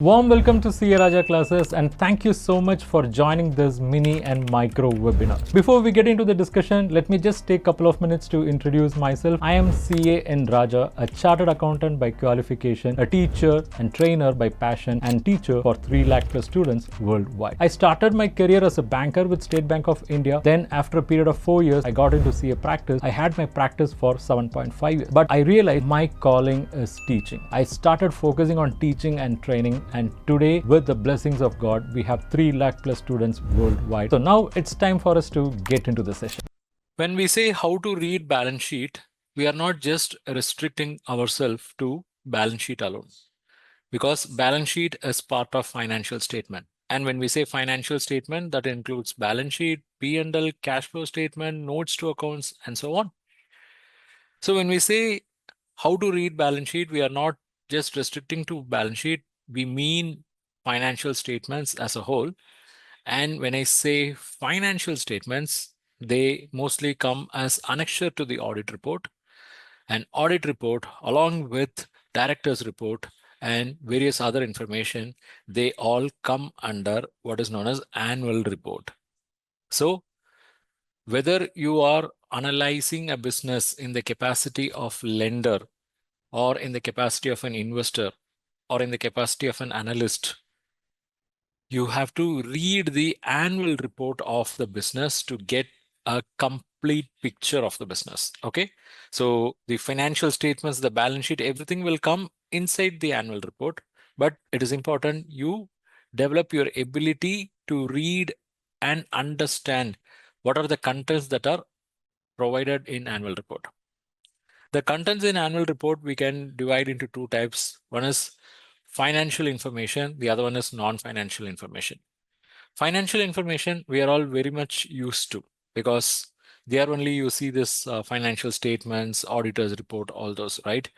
Warm welcome to CA Raja classes and thank you so much for joining this mini and micro webinar. Before we get into the discussion, let me just take a couple of minutes to introduce myself. I am CA N Raja, a chartered accountant by qualification, a teacher and trainer by passion, and teacher for 3 lakh plus students worldwide. I started my career as a banker with State Bank of India. Then after a period of 4 years, I got into CA practice. I had my practice for 7.5 years. But I realized my calling is teaching. I started focusing on teaching and training, and today, with the blessings of God, we have 3 lakh plus students worldwide. So now it's time for us to get into the session. When we say how to read balance sheet, we are not just restricting ourselves to balance sheet alone, because balance sheet is part of financial statement. And when we say financial statement, that includes balance sheet, P&L, cash flow statement, notes to accounts, and so on. So when we say how to read balance sheet, we are not just restricting to balance sheet. We mean financial statements as a whole. And when I say financial statements, they mostly come as annexure to the audit report. An audit report, along with director's report and various other information, they all come under what is known as annual report. So whether you are analyzing a business in the capacity of lender, or in the capacity of an investor, or in the capacity of an analyst, you have to read the annual report of the business to get a complete picture of the business. Okay. So the financial statements, the balance sheet, everything will come inside the annual report. But it is important you develop your ability to read and understand what are the contents that are provided in annual report. The contents in annual report we can divide into two types. One is financial information, the other one is non-financial information. Financial information we are all very much used to, because there only you see this financial statements, auditors report, all those, right?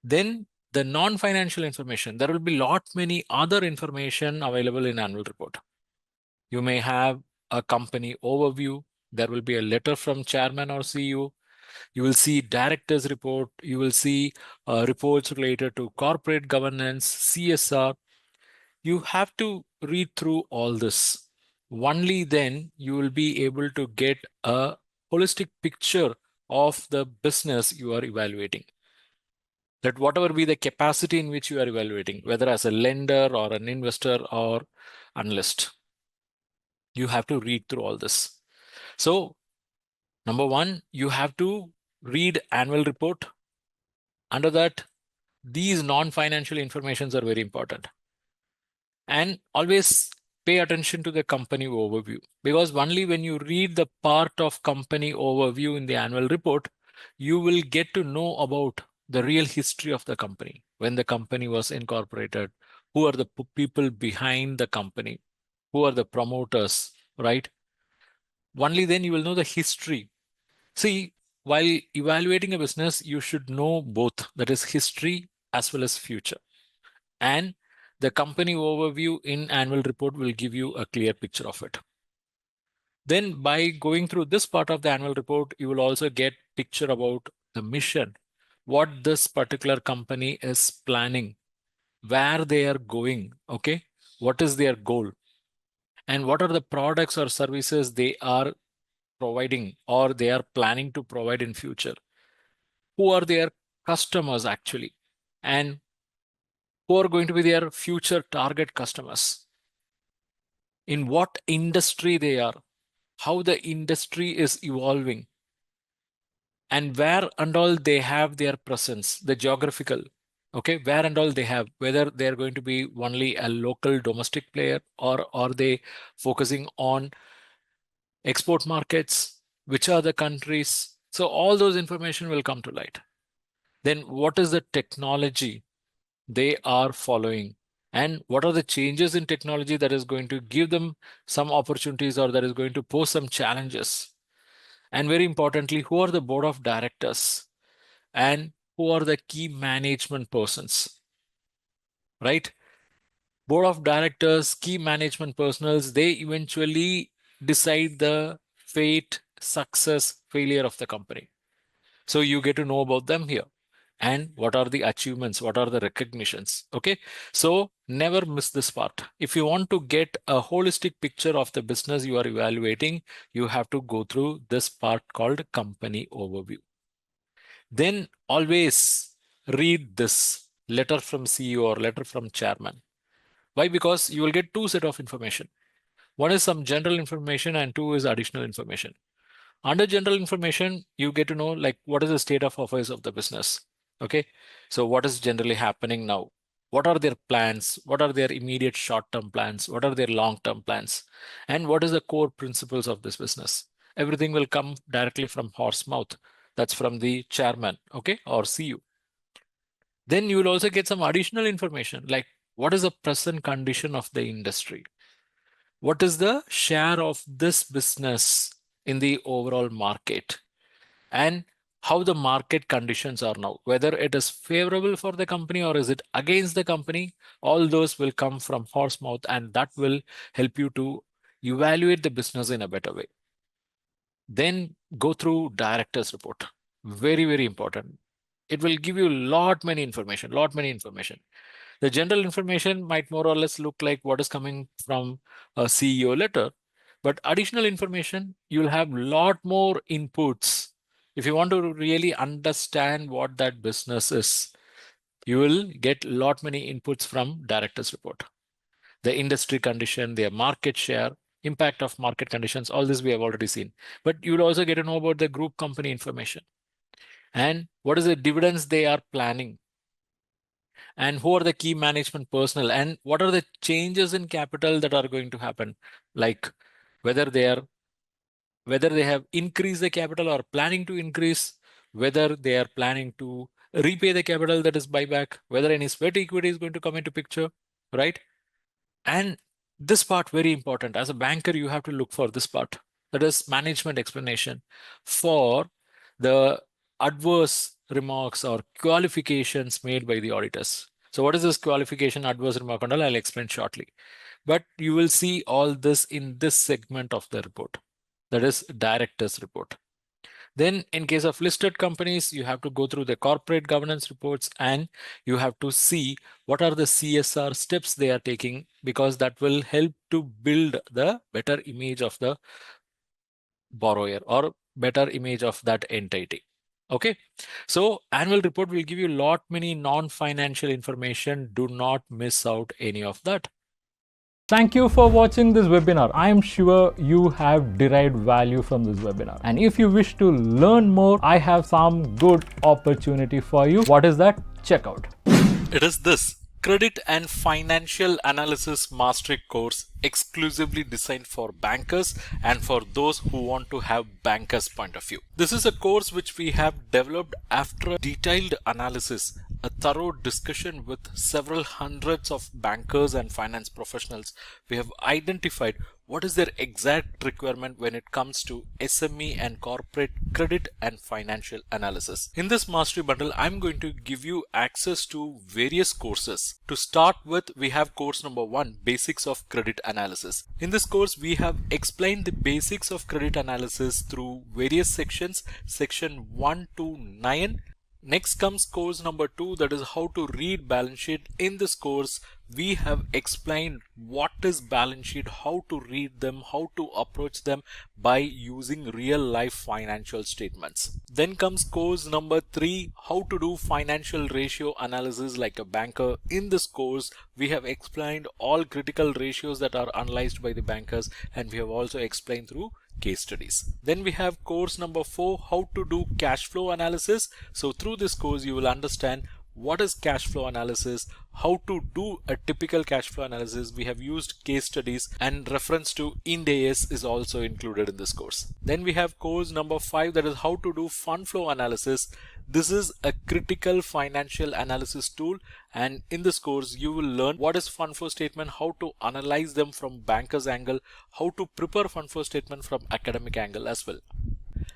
Then the non-financial information, there will be lot many other information available in annual report. You may have a company overview. There will be a letter from chairman or CEO. You will see director's report. You will see reports related to corporate governance, CSR. You have to read through all this. Only then you will be able to get a holistic picture of the business you are evaluating. That whatever be the capacity in which you are evaluating, whether as a lender or an investor or analyst, you have to read through all this. So number one, you have to read annual report. Under that, these non-financial informations are very important. And always pay attention to the company overview, because only when you read the part of company overview in the annual report, you will get to know about the real history of the company, when the company was incorporated, who are the people behind the company, who are the promoters, right? Only then you will know the history. See, while evaluating a business, you should know both, that is history as well as future. And the company overview in annual report will give you a clear picture of it. Then by going through this part of the annual report, you will also get picture about the mission, what this particular company is planning, where they are going, okay? What is their goal? And what are the products or services they are providing or they are planning to provide in future? Who are their customers actually? And who are going to be their future target customers? In what industry they are, how the industry is evolving, and where and all they have their presence, the geographical, okay, where and all they have, whether they're going to be only a local domestic player, or are they focusing on export markets, which are the countries. So all those information will come to light. Then what is the technology they are following, and what are the changes in technology that is going to give them some opportunities or that is going to pose some challenges? And very importantly, who are the board of directors and who are the key management persons, right? Board of directors, key management personnel, they eventually decide the fate, success, failure of the company. So you get to know about them here. and what are the achievements, what are the recognitions. Okay, so never miss this part. If you want to get a holistic picture of the business you are evaluating, you have to go through this part called company overview. Then always read this letter from CEO or letter from chairman. Why? Because you will get two set of information. One is some general information and two is additional information. Under general information, you get to know like what is the state of affairs of the business. Okay, so what is generally happening now? What are their plans? What are their immediate short-term plans? What are their long-term plans? And what is the core principles of this business? Everything will come directly from horse mouth. That's from the chairman, okay, or CEO. Then you will also get some additional information like what is the present condition of the industry? What is the share of this business in the overall market? And how the market conditions are now, whether it is favorable for the company or is it against the company, all those will come from horse mouth and that will help you to evaluate the business in a better way. Then go through director's report. Very, very important. It will give you lot many information. The general information might more or less look like what is coming from a CEO letter, but additional information, you'll have lot more inputs. If you want to really understand what that business is, you will get lot many inputs from director's report. The industry condition, their market share, impact of market conditions, all this we have already seen. But you'll also get to know about the group company information and what is the dividends they are planning and who are the key management personnel and what are the changes in capital that are going to happen, like whether they have increased the capital or planning to increase, whether they are planning to repay the capital, that is buyback, whether any sweat equity is going to come into picture, right? And this part very important. As a banker, you have to look for this part. That is management explanation for the adverse remarks or qualifications made by the auditors. So what is this qualification, adverse remark and all? I'll explain shortly. But you will see all this in this segment of the report. That is director's report. Then in case of listed companies, you have to go through the corporate governance reports and you have to see what are the CSR steps they are taking, because that will help to build the better image of the borrower or better image of that entity. Okay, so annual report will give you lot many non-financial information. Do not miss out any of that. Thank you for watching this webinar. I am sure you have derived value from this webinar. And if you wish to learn more, I have some good opportunity for you. What is that? Check out. It is this Credit and Financial Analysis Mastery course exclusively designed for bankers and for those who want to have bankers' point of view. This is a course which we have developed after a detailed analysis, a thorough discussion with several hundreds of bankers and finance professionals. We have identified what is their exact requirement when it comes to SME and corporate credit and financial analysis. In this mastery bundle, I'm going to give you access to various courses. To start with, we have course number 1, Basics of Credit Analysis. In this course, we have explained the basics of credit analysis through various sections, section 1 to 9. Next comes course number 2, that is how to read balance sheet. In this course, we have explained what is balance sheet, how to read them, how to approach them by using real life financial statements. Then comes course number 3, how to do financial ratio analysis like a banker. In this course, we have explained all critical ratios that are analyzed by the bankers, and we have also explained through case studies. Then we have course number 4, how to do cash flow analysis. So through this course you will understand what is cash flow analysis, how to do a typical cash flow analysis. We have used case studies and reference to Ind AS is also included in this course. Then we have course number 5, that is how to do fund flow analysis. This is a critical financial analysis tool, and in this course you will learn what is fund flow statement, how to analyze them from banker's angle, how to prepare fund flow statement from academic angle as well.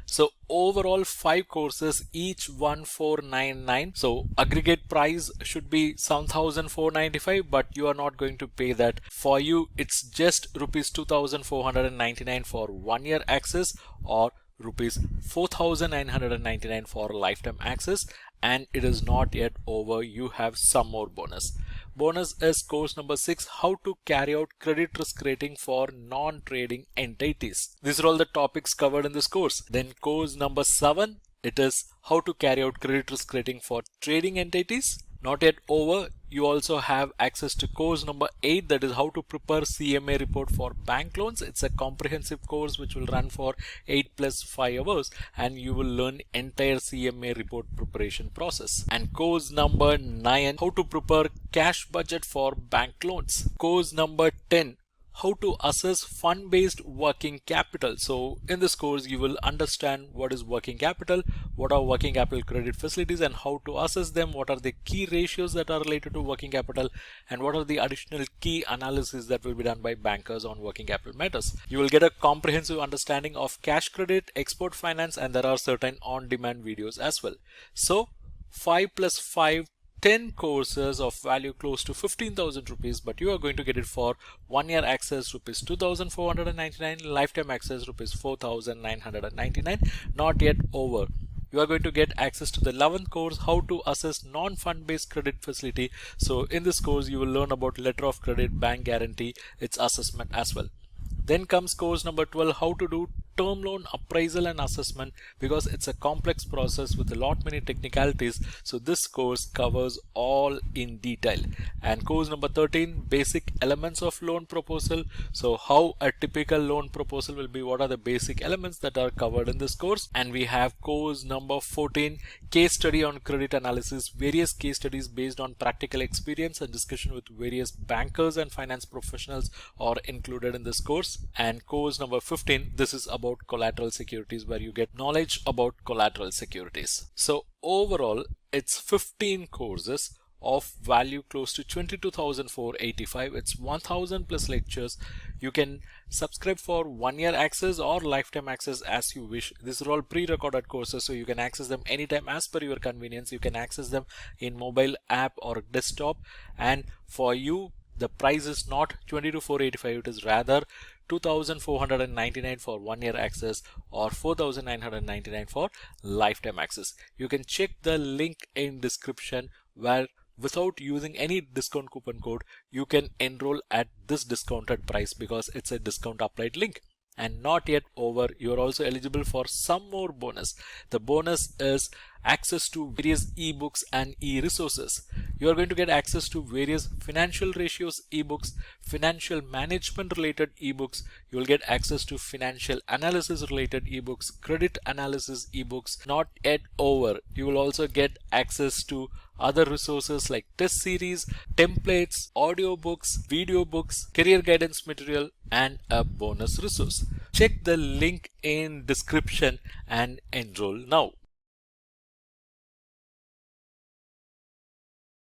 So overall 5 courses, each 1499. So aggregate price should be 7495, but you are not going to pay that. For you it's just rupees 2499 for 1 year access or rupees 4999 for lifetime access. and it is not yet over. You have some more bonus. Bonus is course number 6, how to carry out credit risk rating for non-trading entities. These are all the topics covered in this course. Then course number 7, it is how to carry out credit risk rating for trading entities. Not yet over. You also have access to course number 8, that is how to prepare CMA report for bank loans. It's a comprehensive course which will run for 8 plus 5 hours, and you will learn entire CMA report preparation process. And course number 9, how to prepare cash budget for bank loans. Course number 10, how to assess fund-based working capital. So in this course you will understand what is working capital, what are working capital credit facilities, and how to assess them, what are the key ratios that are related to working capital, and what are the additional key analysis that will be done by bankers on working capital matters. You will get a comprehensive understanding of cash credit, export finance, and there are certain on-demand videos as well. So 5 plus 5, 10 courses of value close to 15,000 rupees, but you are going to get it for 1 year access rupees 2,499, lifetime access rupees 4,999. Not yet over. You are going to get access to the 11th course, how to assess non-fund based credit facility. So in this course you will learn about letter of credit, bank guarantee, its assessment as well. Then comes course number 12, how to do term loan appraisal and assessment, because it's a complex process with a lot many technicalities. So this course covers all in detail. And course number 13, basic elements of loan proposal. So how a typical loan proposal will be, what are the basic elements that are covered in this course. And we have course number 14, case study on credit analysis, various case studies based on practical experience and discussion with various bankers and finance professionals are included in this course. And course number 15, this is about collateral securities, where you get knowledge about collateral securities. So overall it's 15 courses of value close to 22,485. It's 1,000 plus lectures. You can subscribe for 1 year access or lifetime access as you wish. These are all pre-recorded courses, so you can access them anytime as per your convenience. You can access them in mobile app or desktop, and for you the price is not 22,485, it is rather 2,499 for 1 year access or 4,999 for lifetime access. You can check the link in description, where without using any discount coupon code you can enroll at this discounted price, because it's a discount applied link. And not yet over, you're also eligible for some more bonus. The bonus is access to various ebooks and e-resources. You are going to get access to various financial ratios ebooks, financial management related ebooks. You will get access to financial analysis related ebooks, credit analysis ebooks. Not yet over, you will also get access to other resources like test series, templates, audiobooks, video books, career guidance material, and a bonus resource. Check the link in description and enroll now.